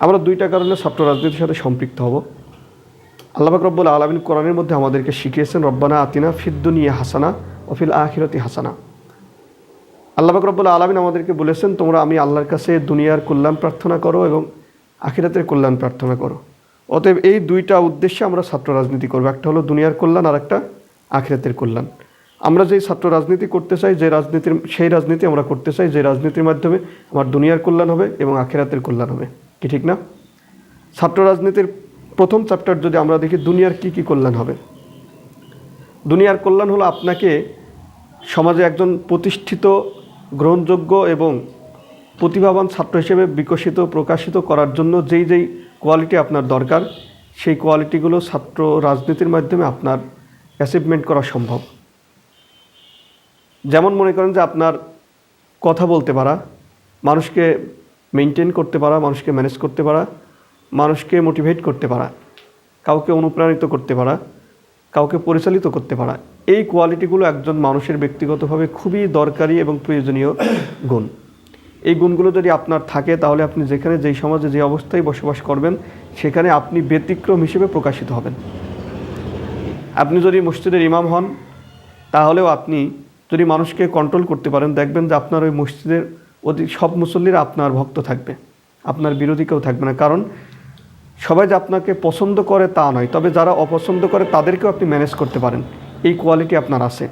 আমরা দুইটা কারণে ছাত্র রাজনীতির সাথে সম্পৃক্ত হব। আল্লাহ পাক রব্বুল আলামিন কোরআনের মধ্যে আমাদেরকে শিখিয়েছেন, রব্বানা আতিনা ফিদ দুনিয়া হাসানা ওয়া ফিল আখিরাতি হাসানা। আল্লাহ পাক রব্বুল আলামিন আমাদেরকে বলেছেন, তোমরা আমি আল্লাহর কাছে দুনিয়ার কল্যাণ প্রার্থনা করো এবং আখিরাতের কল্যাণ প্রার্থনা করো। অতএব এই দুইটা উদ্দেশ্যে আমরা ছাত্র রাজনীতি করব, একটা হলো দুনিয়ার কল্যাণ আর একটা আখিরাতের কল্যাণ। আমরা যেই ছাত্র রাজনীতি করতে চাই, সেই রাজনীতি আমরা করতে চাই যে রাজনীতির মাধ্যমে আমার দুনিয়ার কল্যাণ হবে এবং আখিরাতের কল্যাণ হবে। কি ঠিক না? ছাত্র রাজনীতির প্রথম চ্যাপ্টার যদি আমরা দেখি, দুনিয়ার কি কি কল্যাণ হবে। দুনিয়ার কল্যাণ হলো আপনাকে সমাজে একজন প্রতিষ্ঠিত, গ্রহণযোগ্য এবং প্রতিভাবান ছাত্র হিসেবে বিকশিত, প্রকাশিত করার জন্য যেই কোয়ালিটি আপনার দরকার, সেই কোয়ালিটিগুলো ছাত্র রাজনীতির মাধ্যমে আপনার অ্যাচিভমেন্ট করা সম্ভব। যেমন মনে করেন যে আপনার কথা বলতে পারা, মানুষকে মেনটেন করতে পারা, মানুষকে ম্যানেজ করতে পারা, মানুষকে মোটিভেট করতে পারা, কাউকে অনুপ্রাণিত করতে পারা, কাউকে পরিচালিত করতে পারা, এই কোয়ালিটিগুলো একজন মানুষের ব্যক্তিগতভাবে খুবই দরকারি এবং প্রয়োজনীয় গুণ। এই গুণগুলো যদি আপনার থাকে, তাহলে আপনি যেখানে যেই সমাজে যে অবস্থায় বসবাস করবেন, সেখানে আপনি ব্যতিক্রম হিসেবে প্রকাশিত হবেন। আপনি যদি মসজিদের ইমাম হন, তাহলেও আপনি যদি মানুষকে কন্ট্রোল করতে পারেন, দেখবেন যে আপনার ওই মসজিদের সব মুসল্লিরা আপনার ভক্ত থাকবে, আপনার বিরোধী কেউ থাকবে না। কারণ সবাই যে আপনাকে পছন্দ করে তা নয়, তবে যারা অপছন্দ করে তাদেরকেও আপনি ম্যানেজ করতে পারেন। এই কোয়ালিটি আপনার আছে।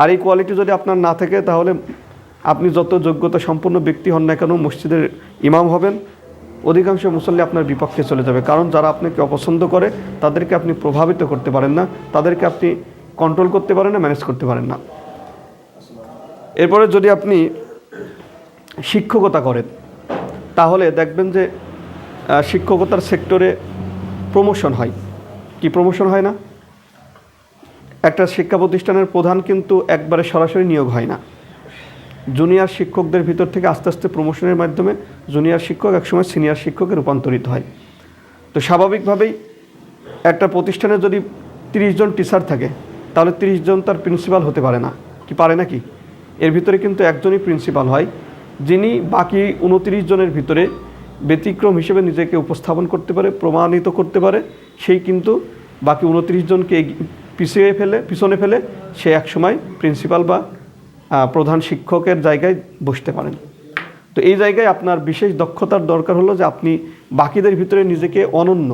আর এই কোয়ালিটি যদি আপনার না থাকে, তাহলে আপনি যত যোগ্যতা সম্পন্ন ব্যক্তি হন না কেন, মসজিদের ইমাম হবেন, অধিকাংশ মুসল্লি আপনার বিপক্ষে চলে যাবে। কারণ যারা আপনাকে অপছন্দ করে তাদেরকে আপনি প্রভাবিত করতে পারেন না, তাদেরকে আপনি কন্ট্রোল করতে পারেন না, ম্যানেজ করতে পারেন না। এরপরে যদি আপনি শিক্ষকতা করেন, তাহলে দেখবেন যে শিক্ষকতার সেক্টরে প্রমোশন হয়। কি প্রমোশন হয় না? একটা শিক্ষা প্রতিষ্ঠানের প্রধান কিন্তু একবারে সরাসরি নিয়োগ হয় না। জুনিয়র শিক্ষকদের ভিতর থেকে আস্তে আস্তে প্রমোশনের মাধ্যমে জুনিয়র শিক্ষক একসময় সিনিয়র শিক্ষকে রূপান্তরিত হয়। তো স্বাভাবিকভাবেই একটা প্রতিষ্ঠানে যদি 30 জন টিচার থাকে, তাহলে 30 জন তার প্রিন্সিপাল হতে পারে না। কি পারে নাকি? এর ভিতরে কিন্তু একজনই প্রিন্সিপাল হয়, যিনি বাকি 29 জনের ভিতরে ব্যতিক্রম হিসেবে নিজেকে উপস্থাপন করতে পারে, প্রমাণিত করতে পারে। সেই কিন্তু বাকি 29 জনকে পিছনে ফেলে সে একসময় প্রিন্সিপাল বা প্রধান শিক্ষকের জায়গায় বসতে পারেন। তো এই জায়গায় আপনার বিশেষ দক্ষতার দরকার হলো যে আপনি বাকিদের ভিতরে নিজেকে অনন্য,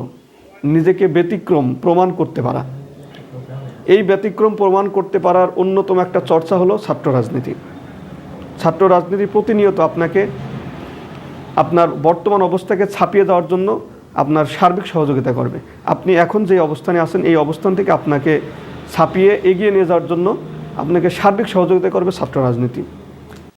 নিজেকে ব্যতিক্রম প্রমাণ করতে পারা। এই ব্যতিক্রম প্রমাণ করতে পারার অন্যতম একটা চর্চা হলো ছাত্র রাজনীতি। ছাত্র রাজনীতি প্রতিনিয়ত আপনাকে আপনার বর্তমান অবস্থাকে ছাপিয়ে দেওয়ার জন্য আপনার সার্বিক সহযোগিতা করবে। আপনি এখন যে অবস্থানে আছেন, এই অবস্থান থেকে আপনাকে ছাপিয়ে এগিয়ে নিয়ে যাওয়ার জন্য আপনাকে সার্বিক সহযোগিতা করবে ছাত্র রাজনীতি।